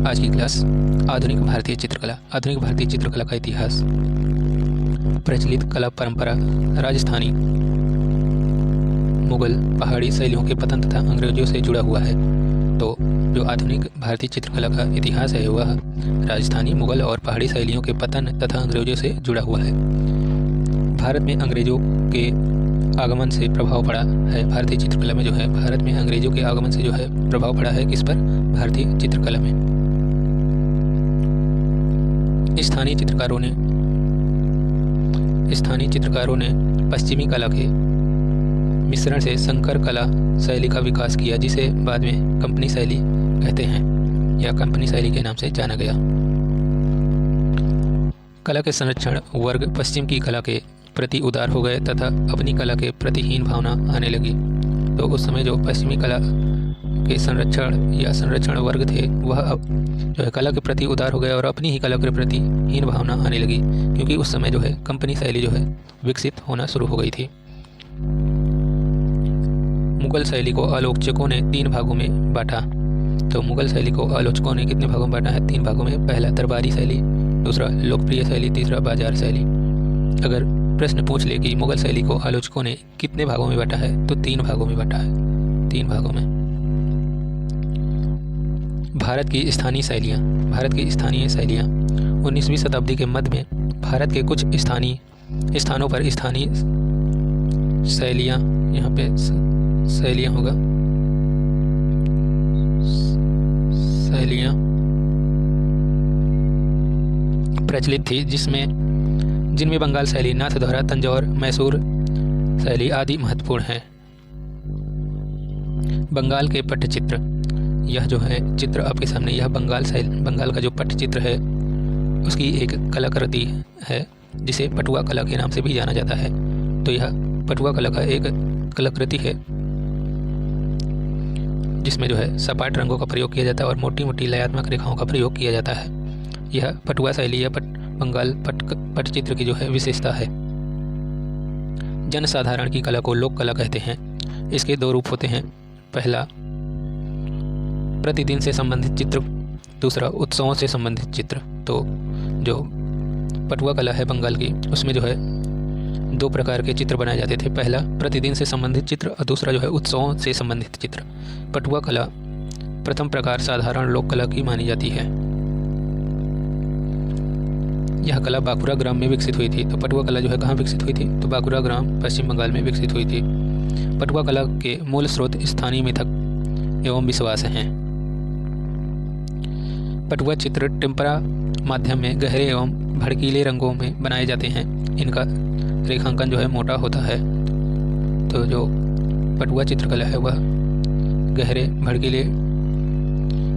आज की क्लास आधुनिक भारतीय चित्रकला। आधुनिक भारतीय चित्रकला का इतिहास। प्रचलित कला परंपरा राजस्थानी, मुगल, पहाड़ी शैलियों के पतन तथा अंग्रेजों से जुड़ा हुआ है। तो जो आधुनिक भारतीय चित्रकला का इतिहास है वह राजस्थानी, मुगल और पहाड़ी शैलियों के पतन तथा अंग्रेजों से जुड़ा हुआ है। भारत में अंग्रेजों के आगमन से प्रभाव पड़ा है भारतीय चित्रकला में, जो है भारत में अंग्रेजों के आगमन से जो है प्रभाव पड़ा है किस पर? भारतीय चित्रकला में। स्थानीय चित्रकारों ने पश्चिमी कला के मिश्रण से संकर कला शैली का विकास किया, जिसे बाद में कंपनी शैली कहते हैं या कंपनी शैली के नाम से जाना गया। कला के संरक्षण वर्ग पश्चिम की कला के प्रति उदार हो गए तथा अपनी कला के प्रति हीन भावना आने लगी। तो उस समय जो पश्चिमी कला के संरक्षण वर्ग थे वह अब जो है कला के प्रति उदार हो गए और अपनी ही कला के प्रति हीन भावना आने लगी, क्योंकि उस समय जो है कंपनी शैली जो है विकसित होना शुरू हो गई थी। मुगल शैली को आलोचकों ने 3 भागों में बांटा। तो मुगल शैली को आलोचकों ने कितने भागों में बांटा है? 3 भागों में। पहला दरबारी शैली, दूसरा लोकप्रिय शैली, तीसरा बाजार शैली। अगर प्रश्न पूछ ले कि मुगल शैली को आलोचकों ने कितने भागों में बांटा है, तो 3 भागों में बांटा है, 3 भागों में। भारत की स्थानीय शैलियाँ 19वीं शताब्दी के मध्य में भारत के कुछ स्थानों पर स्थानीय शैलियाँ, यहाँ पे शैलियाँ होगा, शैलियाँ प्रचलित थी, जिनमें बंगाल शैली, नाथद्वारा, तंजौर, मैसूर शैली आदि महत्वपूर्ण हैं। बंगाल के पट्टचित्र, यह जो है चित्र आपके सामने, यह बंगाल का जो पट्टचित्र है उसकी एक कलाकृति है, जिसे पटुआ कला के नाम से भी जाना जाता है। तो यह पटुआ कला का एक कलाकृति है जिसमें जो है सपाट रंगों का प्रयोग किया जाता है और मोटी मोटी लयात्मक रेखाओं का प्रयोग किया जाता है। यह पटुआ शैली या बंगाल पटचित्र की जो है विशेषता है। जनसाधारण की कला को लोक कला कहते हैं। इसके 2 रूप होते हैं। पहला प्रतिदिन से संबंधित चित्र, दूसरा उत्सवों से संबंधित चित्र। तो जो पटुआ कला है बंगाल की, उसमें जो है 2 प्रकार के चित्र बनाए जाते थे। पहला प्रतिदिन से संबंधित चित्र और दूसरा जो है उत्सवों से संबंधित चित्र। पटुआ कला प्रथम प्रकार साधारण लोक कला की मानी जाती है। यह कला बांकुरा ग्राम में विकसित हुई थी। तो पटुआ कला जो है कहाँ विकसित हुई थी? तो बांकुरा ग्राम पश्चिम बंगाल में विकसित हुई थी। पटुआ कला के मूल स्रोत स्थानीय मिथक एवं विश्वास हैं। पटुआ चित्र टेम्परा माध्यम में गहरे एवं भड़कीले रंगों में बनाए जाते हैं। इनका रेखांकन जो है मोटा होता है। तो जो पटुआ चित्रकला है वह गहरे भड़कीले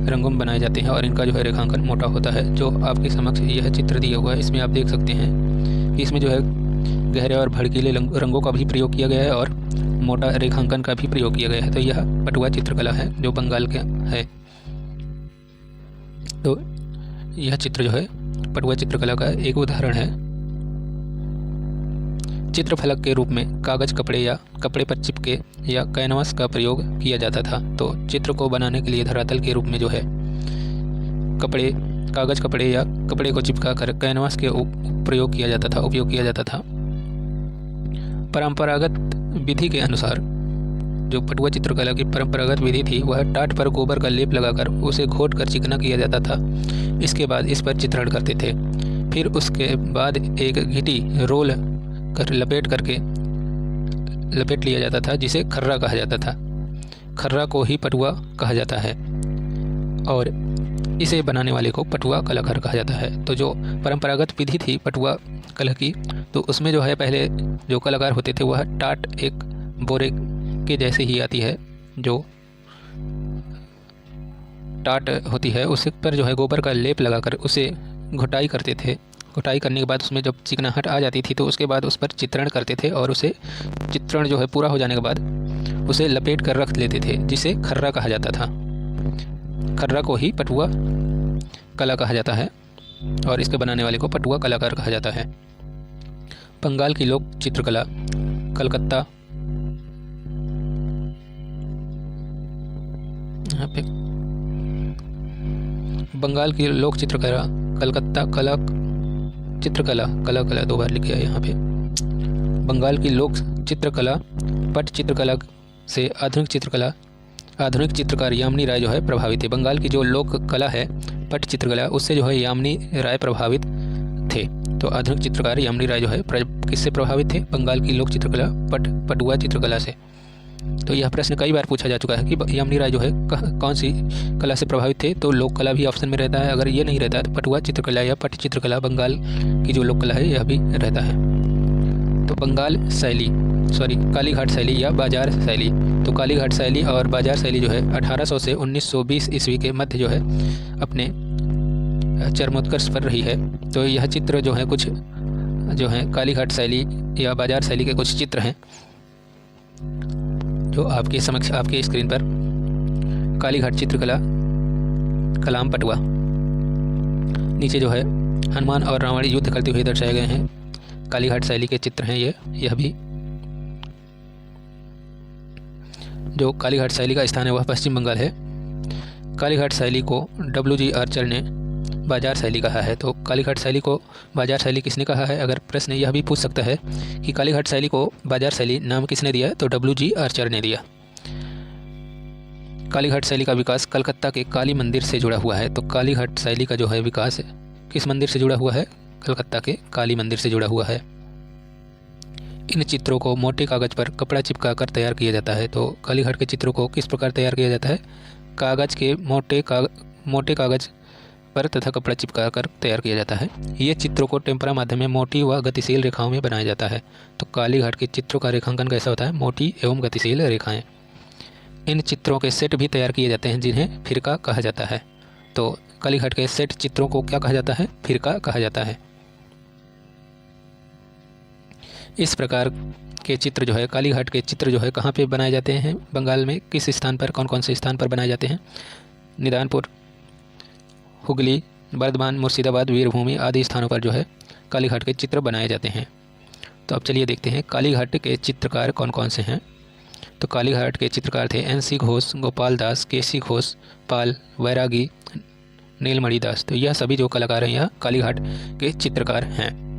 रंगों में बनाए जाते हैं और इनका जो है रेखांकन मोटा होता है। जो आपके समक्ष यह चित्र दिया हुआ है, इसमें आप देख सकते हैं कि इसमें जो है गहरे और भड़कीले रंगों का भी प्रयोग किया गया है और मोटा रेखांकन का भी प्रयोग किया गया है। तो यह पटुआ चित्रकला है जो बंगाल का है। तो यह चित्र जो है पटुआ चित्रकला का एक उदाहरण है। चित्रफलक के रूप में कागज, कपड़े या कपड़े पर चिपके या कैनवास का प्रयोग किया जाता था। तो चित्र को बनाने के लिए धरातल के रूप में जो है कागज, कपड़े या कपड़े को चिपका कर कैनवास के उपयोग किया जाता था। परंपरागत विधि के अनुसार जो पटुआ चित्रकला की परंपरागत विधि थी वह टाट पर गोबर का लेप लगाकर उसे घोट कर चिकना किया जाता था। इसके बाद इस पर चित्रण करते थे। फिर उसके बाद एक घिटी रोल कर लपेट लिया जाता था, जिसे खर्रा कहा जाता था। खर्रा को ही पटुआ कहा जाता है और इसे बनाने वाले को पटुआ कलाकार कहा जाता है। तो जो परंपरागत विधि थी पटुआ कला की, तो उसमें जो है पहले जो कलाकार होते थे वह टाट एक बोरे के जैसे ही आती है, जो टाट होती है उस पर जो है गोबर का लेप लगाकर उसे घुटाई करते थे। घुटाई करने के बाद उसमें जब चिकनाहट आ जाती थी तो उसके बाद उस पर चित्रण करते थे और उसे चित्रण जो है पूरा हो जाने के बाद उसे लपेट कर रख लेते थे, जिसे खर्रा कहा जाता था। खर्रा को ही पटुआ कला कहा जाता है और इसके बनाने वाले को पटुआ कलाकार कहा जाता है। बंगाल की लोक चित्रकला कलकत्ता, यहाँ पे बंगाल की लोक चित्रकला कलकत्ता कला दो बार लिखा है यहाँ पे। बंगाल की लोक चित्रकला पट चित्रकला से आधुनिक चित्रकार यामिनी राय जो है प्रभावित थे। बंगाल की जो लोक कला है पट चित्रकला, उससे जो है यामिनी राय प्रभावित थे। तो आधुनिक चित्रकार यामिनी राय जो है किससे प्रभावित थे? बंगाल की लोक चित्रकला पटुआ चित्रकला से। तो यह प्रश्न कई बार पूछा जा चुका है कि यामिनी राय जो है कौन सी कला से प्रभावित थे? तो लोक कला भी ऑप्शन में रहता है। अगर ये नहीं रहता है तो पटुआ चित्रकला या पट चित्रकला बंगाल की जो लोक कला है यह भी रहता है। तो कालीघाट शैली या बाजार शैली। तो कालीघाट शैली और बाजार शैली जो है 1800 से 1920 ईस्वी के मध्य जो है अपने चरमोत्कर्ष पर रही है। तो यह चित्र जो है कुछ जो है कालीघाट शैली या बाजार शैली के कुछ चित्र हैं जो आपके समक्ष आपके स्क्रीन पर कालीघाट चित्रकला कलाम पटुआ। नीचे जो है हनुमान और रावण युद्ध करते हुए दर्शाए गए हैं। कालीघाट शैली के चित्र हैं यह भी। जो कालीघाट शैली का स्थान है वह पश्चिम बंगाल है। कालीघाट शैली को W.G. आर्चर ने बाजार शैली कहा है। तो कालीघाट शैली को बाजार शैली किसने कहा है? अगर प्रश्न यह भी पूछ सकता है कि कालीघाट शैली को बाजार शैली नाम किसने दिया, तो W.G. आर्चर ने दिया। कालीघाट शैली का विकास कलकत्ता के काली मंदिर से जुड़ा हुआ है। तो कालीघाट शैली का जो है विकास किस मंदिर से जुड़ा हुआ है? कलकत्ता के काली मंदिर से जुड़ा हुआ है। इन चित्रों को मोटे कागज पर कपड़ा चिपका कर तैयार किया जाता है। तो कालीघाट के चित्रों को किस प्रकार तैयार किया जाता है? कागज के मोटे कागज पर तथा कपड़ा चिपका कर तैयार किया जाता है। ये चित्रों को टेम्परा माध्यम में मोटी व गतिशील रेखाओं में बनाया जाता है। तो कालीघाट के चित्रों का रेखांकन कैसा होता है? मोटी एवं गतिशील रेखाएं। इन चित्रों के सेट भी तैयार किए जाते हैं जिन्हें फिरका कहा जाता है। तो कालीघाट के सेट चित्रों को क्या कहा जाता है? फिरका कहा जाता है। इस प्रकार के चित्र जो है कालीघाट के चित्र जो है कहाँ पे बनाए जाते हैं? बंगाल में किस स्थान पर, कौन कौन से स्थान पर बनाए जाते हैं? निदानपुर, हुगली, बर्धमान, मुर्शिदाबाद, वीरभूमि आदि स्थानों पर जो है कालीघाट के चित्र बनाए जाते हैं। तो अब चलिए देखते हैं कालीघाट के चित्रकार कौन कौन से हैं। तो कालीघाट के चित्रकार थे NC घोष, गोपाल दास, KC घोष, पाल, वैरागी, नीलमणि दास। तो यह सभी जो कलाकार हैं यह कालीघाट के चित्रकार हैं।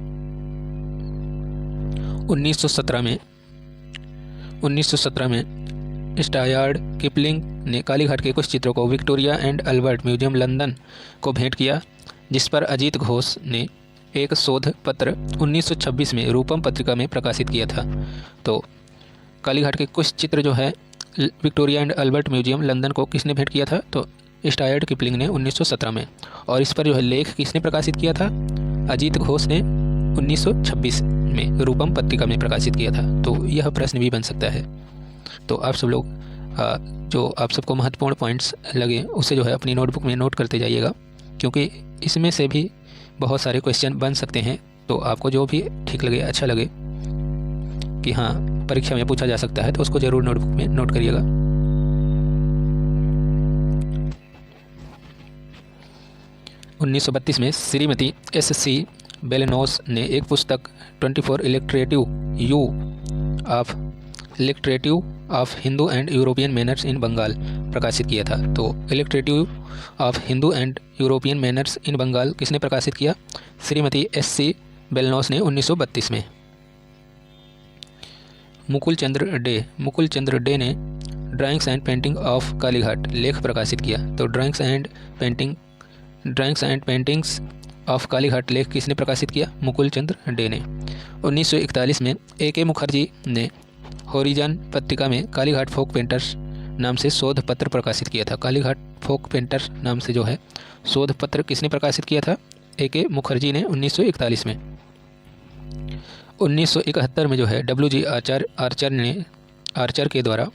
1917 में स्टायार्ड किपलिंग ने कालीघाट के कुछ चित्रों को Victoria and Albert museum London को भेंट किया, जिस पर अजीत घोष ने एक शोध पत्र 1926 में रूपम पत्रिका में प्रकाशित किया था। तो कालीघाट के कुछ चित्र जो है Victoria and Albert museum London को किसने भेंट किया था? तो स्टायार्ड किपलिंग ने 1917 में। और इस पर जो है लेख किसने प्रकाशित किया था? अजीत घोष ने 1926 में रूपम पत्रिका में प्रकाशित किया था। तो यह प्रश्न भी बन सकता है। तो आप सब लोग जो आप सबको महत्वपूर्ण पॉइंट्स लगे उसे जो है अपनी नोटबुक में नोट करते जाइएगा, क्योंकि इसमें से भी बहुत सारे क्वेश्चन बन सकते हैं। तो आपको जो भी ठीक लगे, अच्छा लगे कि हाँ परीक्षा में पूछा जा सकता है, तो उसको ज़रूर नोटबुक में नोट करिएगा। उन्नीस में श्रीमती SC बेलेनोस ने एक पुस्तक 24 illustrative of Hindu and European manners in Bengal प्रकाशित किया था। तो illustrative of Hindu and European manners in Bengal किसने प्रकाशित किया? श्रीमती SC बेलेनोस ने 1932 में। मुकुल चंद्र डे ने drawings and painting of Kalighat लेख प्रकाशित किया। तो drawings and paintings of Kalighat लेख किसने प्रकाशित किया? मुकुल चंद्र डे ने। 1941 में AK मुखर्जी ने होरिजन पत्रिका में कालीघाट फोक पेंटर्स नाम से शोध पत्र प्रकाशित किया था। कालीघाट फोक पेंटर्स नाम से जो है शोध पत्र किसने प्रकाशित किया था? AK मुखर्जी ने 1941 में। 1971 में जो है W.G. आर्चर के द्वारा,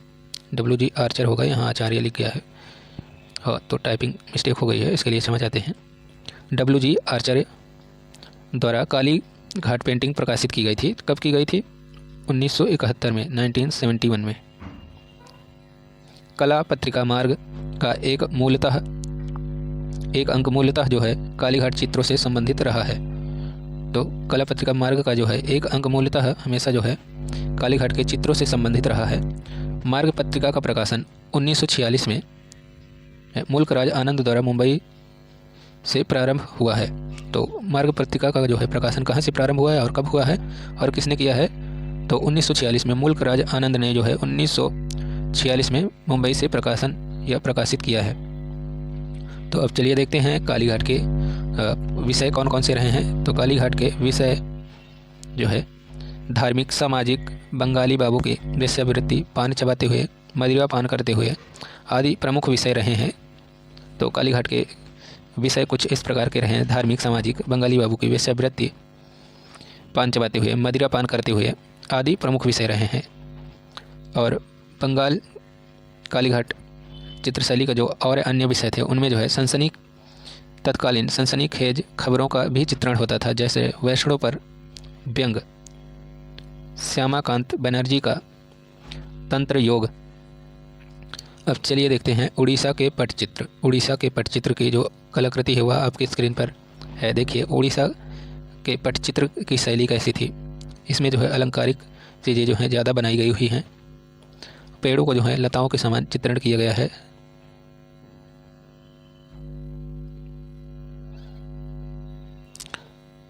W.G. आर्चर होगा, यहाँ आचार्य लिख गया है, हाँ तो टाइपिंग मिस्टेक हो गई है, इसके लिए क्षमा चाहते हैं। W.G. आर्चर द्वारा कालीघाट पेंटिंग प्रकाशित की गई थी। कब की गई थी? 1971 में, 1971 में। कला पत्रिका मार्ग का एक अंक मूलतः जो है कालीघाट चित्रों से संबंधित रहा है। तो कला पत्रिका मार्ग का जो है एक अंक मूलतः हमेशा जो है कालीघाट के चित्रों से संबंधित रहा है। मार्ग पत्रिका का प्रकाशन 1946 में मुल्क राज आनंद द्वारा मुंबई से प्रारंभ हुआ है। तो मार्ग पत्रिका का जो है प्रकाशन कहाँ से प्रारंभ हुआ है और कब हुआ है और किसने किया है? तो 1946 में मुल्क राज आनंद ने जो है 1946 में मुंबई से प्रकाशित किया है। तो अब चलिए देखते हैं कालीघाट के विषय कौन कौन से रहे हैं। तो कालीघाट के विषय जो है धार्मिक, सामाजिक, बंगाली बाबू की वेश्यावृत्ति, पान चबाते हुए, मदिरा पान करते हुए आदि प्रमुख विषय रहे हैं। तो कालीघाट के विषय कुछ इस प्रकार के रहे हैं: धार्मिक, सामाजिक, बंगाली बाबू की वेश्यावृत्ति, पान चबाते हुए, मदिरा पान करते हुए आदि प्रमुख विषय रहे हैं। और बंगाल कालीघाट चित्रशैली का जो और अन्य विषय थे उनमें जो है तत्कालीन सनसनीखेज खबरों का भी चित्रण होता था, जैसे वैष्णव पर व्यंग, श्यामाकांत बनर्जी का तंत्र योग। अब चलिए देखते हैं उड़ीसा के पटचित्र। उड़ीसा के पटचित्र की जो कलाकृति है वह आपकी स्क्रीन पर है। देखिए उड़ीसा के पटचित्र की शैली कैसी थी। इसमें जो है अलंकारिक चीज़ें जो हैं ज़्यादा बनाई गई हुई हैं। पेड़ों को जो है लताओं के समान चित्रण किया गया है।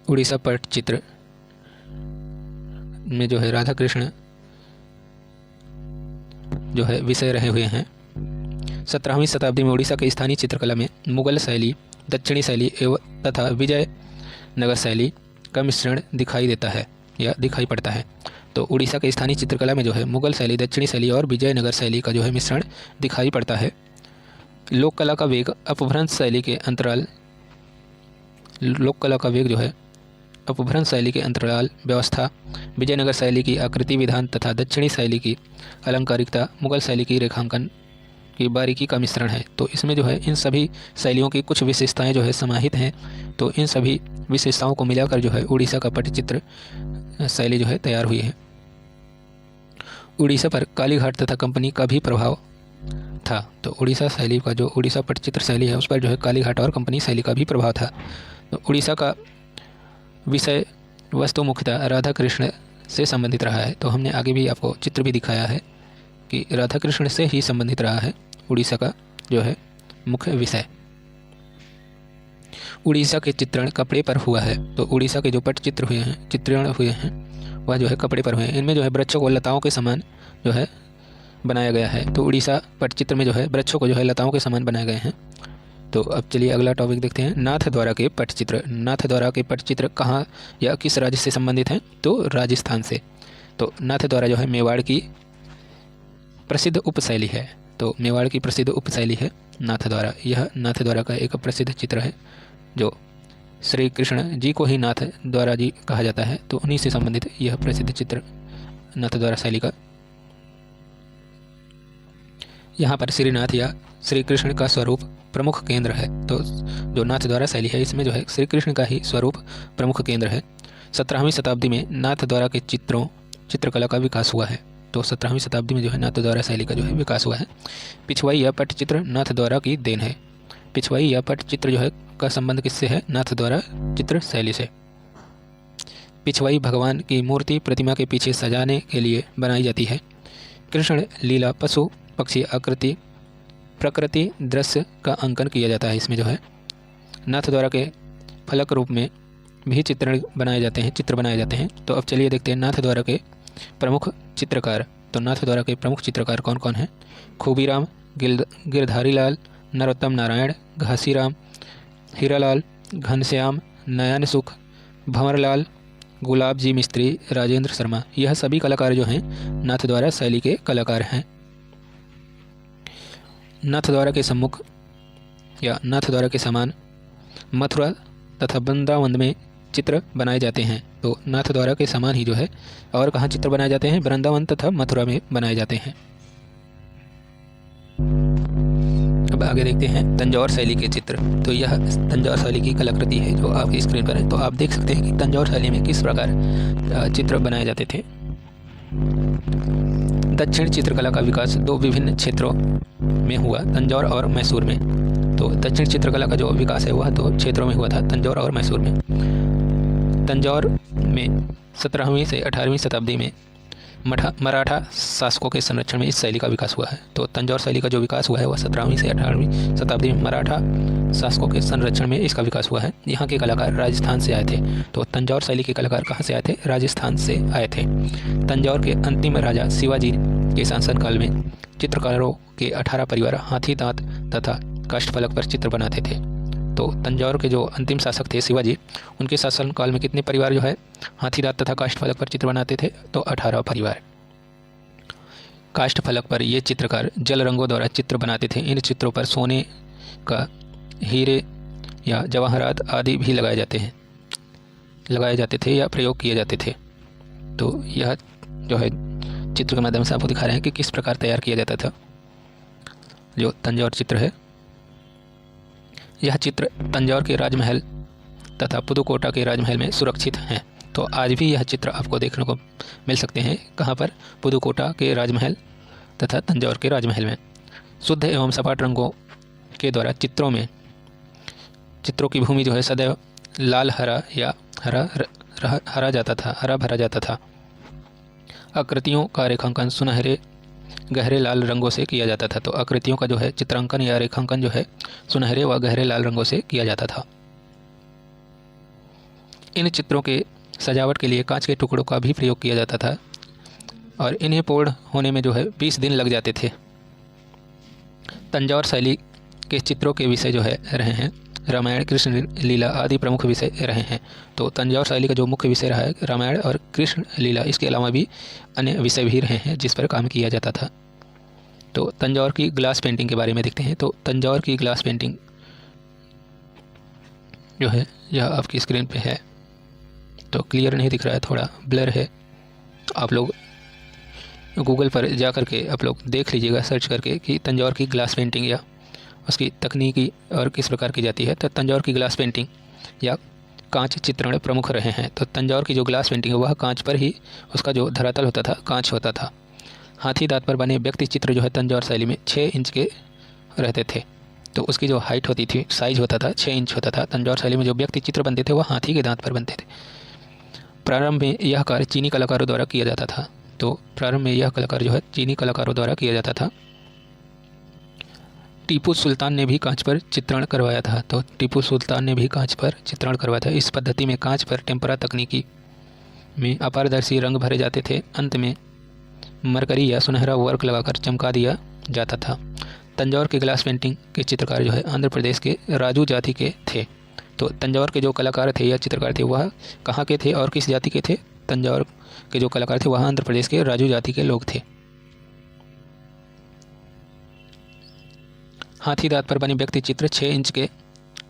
उड़ीसा पटचित्र में जो है राधा कृष्ण जो है विषय रहे हुए हैं। 17वीं शताब्दी में उड़ीसा के स्थानीय चित्रकला में मुगल शैली, दक्षिणी शैली एवं तथा विजयनगर शैली का मिश्रण दिखाई देता है या दिखाई पड़ता है। तो उड़ीसा के स्थानीय चित्रकला में जो है मुगल शैली, दक्षिणी शैली और विजयनगर शैली का जो है मिश्रण दिखाई पड़ता है। लोक कला का वेग अपभ्रंश शैली के अंतराल व्यवस्था, विजयनगर शैली की आकृति विधान तथा दक्षिणी शैली की अलंकारिकता, मुगल शैली की रेखांकन की बारीकी का मिश्रण है। तो इसमें जो है इन सभी शैलियों की कुछ विशेषताएं जो है समाहित हैं। तो इन सभी विशेषताओं को मिलाकर जो है उड़ीसा का पटचित्र शैली जो है तैयार हुई है। उड़ीसा पर कालीघाट तथा कंपनी का भी प्रभाव था। तो उड़ीसा शैली का जो उड़ीसा पटचित्र शैली है उस पर जो है कालीघाट और कंपनी शैली का भी प्रभाव था। तो उड़ीसा का विषय वस्तु मुख्यतः राधा कृष्ण से संबंधित रहा है। तो हमने आगे भी आपको चित्र भी दिखाया है कि राधा कृष्ण से ही संबंधित रहा है उड़ीसा का जो है मुख्य विषय। उड़ीसा के चित्रण कपड़े पर हुआ है। तो उड़ीसा के जो चित्रण हुए हैं वह जो है कपड़े पर हुए हैं। इनमें जो है वृक्षों को लताओं के समान जो है बनाया गया है। तो उड़ीसा पटचित्र में जो है वृक्षों को जो है लताओं के समान बनाए गए हैं। तो अब चलिए अगला टॉपिक देखते हैं, नाथद्वारा के पटचित्र। नाथद्वारा के पटचित्र कहाँ या किस राज्य से संबंधित हैं? तो राजस्थान से। तो नाथद्वारा जो है मेवाड़ की प्रसिद्ध उपशैली है। तो मेवाड़ की प्रसिद्ध उपशैली है नाथद्वारा। यह नाथद्वारा का एक प्रसिद्ध चित्र है जो श्री कृष्ण जी को ही नाथद्वारा जी कहा जाता है। तो उन्हीं से संबंधित यह प्रसिद्ध चित्र नाथद्वारा शैली का। यहाँ पर श्रीनाथ या श्री कृष्ण का स्वरूप प्रमुख केंद्र है। तो जो नाथद्वारा शैली है इसमें जो है श्री कृष्ण का ही स्वरूप प्रमुख केंद्र है। 17वीं शताब्दी में नाथद्वारा के चित्रकला का विकास हुआ है। तो 17वीं शताब्दी में जो है नाथद्वारा शैली का जो है विकास हुआ है। पिछवाई या पटचित्र नाथद्वारा की देन है। पिछवाई या पटचित्र जो है का संबंध किससे है? नाथद्वारा चित्र शैली से। पिछवाई भगवान की मूर्ति प्रतिमा के पीछे सजाने के लिए बनाई जाती है। कृष्ण लीला, पशु पक्षी आकृति, प्रकृति दृश्य का अंकन किया जाता है। इसमें जो है नाथद्वारा के फलक रूप में भी चित्र बनाए जाते हैं। तो अब चलिए देखते हैं नाथद्वारा के प्रमुख चित्रकार। तो नाथद्वारा के प्रमुख चित्रकार कौन कौन हैं? खूबीराम, गिरधारी लाल, नरोत्तम नारायण, घासीराम, हीरालाल, घनश्याम, नयन सुख, भंवरलाल, गुलाब जी मिस्त्री, राजेंद्र शर्मा। यह सभी कलाकार जो हैं नाथद्वारा शैली के कलाकार हैं। नाथद्वारा के सम्मुख या नाथद्वारा के समान मथुरा तथा वृंदावन में चित्र बनाए जाते हैं। तो नाथद्वारा के समान ही जो है और कहाँ चित्र बनाए जाते हैं? वृंदावन तथा मथुरा में बनाए जाते हैं। अब आगे देखते हैं तंजौर शैली के चित्र। तो यह तंजौर शैली की कलाकृति है जो आपकी स्क्रीन पर है। तो आप देख सकते हैं कि तंजौर शैली में किस प्रकार चित्र बनाए जाते थे। दक्षिण चित्रकला का विकास दो विभिन्न क्षेत्रों में हुआ, तंजौर और मैसूर में। तो दक्षिण चित्रकला का जो विकास है वह दो क्षेत्रों में हुआ था, तंजौर और मैसूर में। तंजौर में 17वीं से 18वीं शताब्दी में मराठा शासकों के संरक्षण में इस शैली का विकास हुआ है। तो तंजौर शैली का जो विकास हुआ है वह 17वीं से 18वीं शताब्दी में मराठा शासकों के संरक्षण में इसका विकास हुआ है। यहाँ के कलाकार राजस्थान से आए थे। तो तंजौर शैली के कलाकार कहाँ से आए थे? राजस्थान से आए थे। तंजौर के अंतिम राजा शिवाजी के शासनकाल में चित्रकारों के 18 परिवार हाथी दांत तथा काष्ठफलक पर चित्र बनाते थे। तो तंजौर के जो अंतिम शासक थे शिवाजी, उनके शासनकाल में कितने परिवार जो है हाथीदांत तथा काष्ठफलक पर चित्र बनाते थे? तो 18 परिवार। काष्ठफलक पर ये चित्रकार जल रंगों द्वारा चित्र बनाते थे। इन चित्रों पर सोने का, हीरे या जवाहरात आदि भी लगाए जाते थे या प्रयोग किए जाते थे। तो यह जो है चित्र के माध्यम से आपको दिखा रहे हैं कि किस प्रकार तैयार किया जाता था जो तंजौर चित्र है। यह चित्र तंजौर के राजमहल तथा पुदुकोटा के राजमहल में सुरक्षित हैं। तो आज भी यह चित्र आपको देखने को मिल सकते हैं। कहाँ पर? पुदुकोटा के राजमहल तथा तंजौर के राजमहल में। शुद्ध एवं सपाट रंगों के द्वारा चित्रों की भूमि जो है सदैव लाल हरा या हरा भरा जाता था। आकृतियों का रेखांकन सुनहरे गहरे लाल रंगों से किया जाता था। तो आकृतियों का जो है चित्रांकन या रेखांकन जो है सुनहरे व गहरे लाल रंगों से किया जाता था। इन चित्रों के सजावट के लिए कांच के टुकड़ों का भी प्रयोग किया जाता था और इन्हें पूर्ण होने में जो है 20 दिन लग जाते थे। तंजौर शैली के चित्रों के विषय जो है रहे हैं रामायण, कृष्ण लीला आदि प्रमुख विषय रहे हैं। तो तंजौर शैली का जो मुख्य विषय रहा है रामायण और कृष्ण लीला, इसके अलावा भी अन्य विषय भी रहे हैं जिस पर काम किया जाता था। तो तंजौर की ग्लास पेंटिंग के बारे में देखते हैं। तो तंजौर की ग्लास पेंटिंग जो है यह आपकी स्क्रीन पे है। तो क्लियर नहीं दिख रहा है, थोड़ा ब्लर है। आप लोग गूगल पर जा कर के आप लोग देख लीजिएगा सर्च करके कि तंजौर की ग्लास पेंटिंग या उसकी तकनीकी और किस प्रकार की जाती है। तो तंजौर की ग्लास पेंटिंग या कांच चित्रण प्रमुख रहे हैं। तो तंजौर की जो ग्लास पेंटिंग है वह कांच पर ही, उसका जो धरातल होता था कांच होता था। हाथी दांत पर बने व्यक्ति चित्र जो है तंजौर शैली में 6 इंच के रहते थे। तो उसकी जो हाइट होती थी, साइज होता था 6 इंच होता था। तंजौर शैली में जो व्यक्ति चित्र बनते थे वह हाथी के दांत पर बनते थे। प्रारंभ में यह कार्य चीनी कलाकारों द्वारा किया जाता था। तो प्रारंभ में यह कलाकार जो है चीनी कलाकारों द्वारा किया जाता था। टीपू सुल्तान ने भी कांच पर चित्रण करवाया था। तो टीपू सुल्तान ने भी कांच पर चित्रण करवाया था। इस पद्धति में कांच पर टेम्परा तकनीकी में अपारदर्शी रंग भरे जाते थे। अंत में मरकरी या सुनहरा वर्क लगाकर चमका दिया जाता था। तंजौर के ग्लास पेंटिंग के चित्रकार जो है आंध्र प्रदेश के राजू जाति के थे। तो तंजौर के जो कलाकार थे या चित्रकार थे वह कहाँ के थे और किस जाति के थे? तंजौर के जो कलाकार थे वह आंध्र प्रदेश के राजू जाति के लोग थे। हाथी दांत पर बने व्यक्ति चित्र 6 इंच के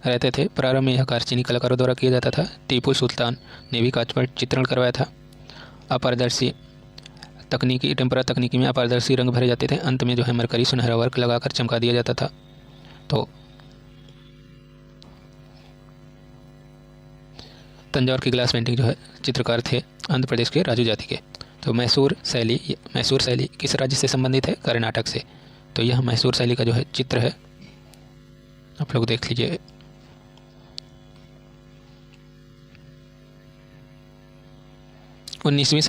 रहते थे। प्रारंभ में यह कार्य चीनी कलाकारों द्वारा किया जाता था। टीपू सुल्तान ने भी कांच पर चित्रण करवाया था। अपारदर्शी तकनीकी, टेम्परा तकनीकी में अपारदर्शी रंग भरे जाते थे। अंत में जो है मरकरी सुनहरा वर्क लगाकर चमका दिया जाता था। तो तंजौर की ग्लास पेंटिंग जो है चित्रकार थे आंध्र प्रदेश के राजू जाति के। तो मैसूर शैली किस राज्य से संबंधित है? कर्नाटक से। तो यह मैसूर शैली का जो है चित्र है, आप लोग देख लीजिए। उन्नीसवीं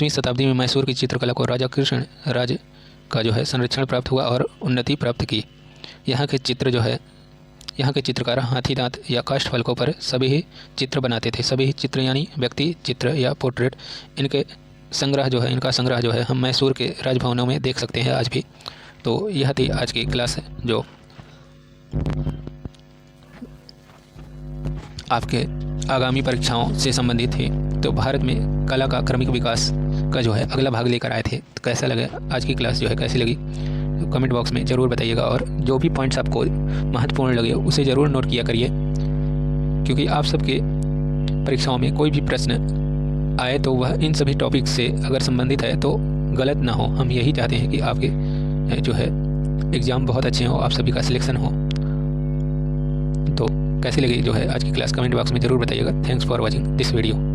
शताब्दी में मैसूर की चित्रकला को राजा कृष्ण राज का जो है संरक्षण प्राप्त हुआ और उन्नति प्राप्त की। यहाँ के चित्रकार हाथी दांत या काष्ठफलकों पर सभी ही चित्र बनाते थे। सभी चित्र यानी व्यक्ति चित्र या पोर्ट्रेट, इनका संग्रह जो है हम मैसूर के राजभवनों में देख सकते हैं आज भी। तो यह थी आज की क्लास जो आपके आगामी परीक्षाओं से संबंधित थी। तो भारत में कला का क्रमिक विकास का जो है अगला भाग लेकर आए थे। तो कैसा लगा आज की क्लास जो है, कैसी लगी? तो कमेंट बॉक्स में ज़रूर बताइएगा और जो भी पॉइंट्स आपको महत्वपूर्ण लगे उसे ज़रूर नोट किया करिए, क्योंकि आप सबके परीक्षाओं में कोई भी प्रश्न आए तो वह इन सभी टॉपिक से अगर संबंधित है तो गलत ना हो। हम यही चाहते हैं कि आपके जो है एग्ज़ाम बहुत अच्छे हो, आप सभी का सिलेक्शन हो। तो कैसी लगी जो है आज की क्लास, कमेंट बॉक्स में ज़रूर बताइएगा। Thanks for watching this video.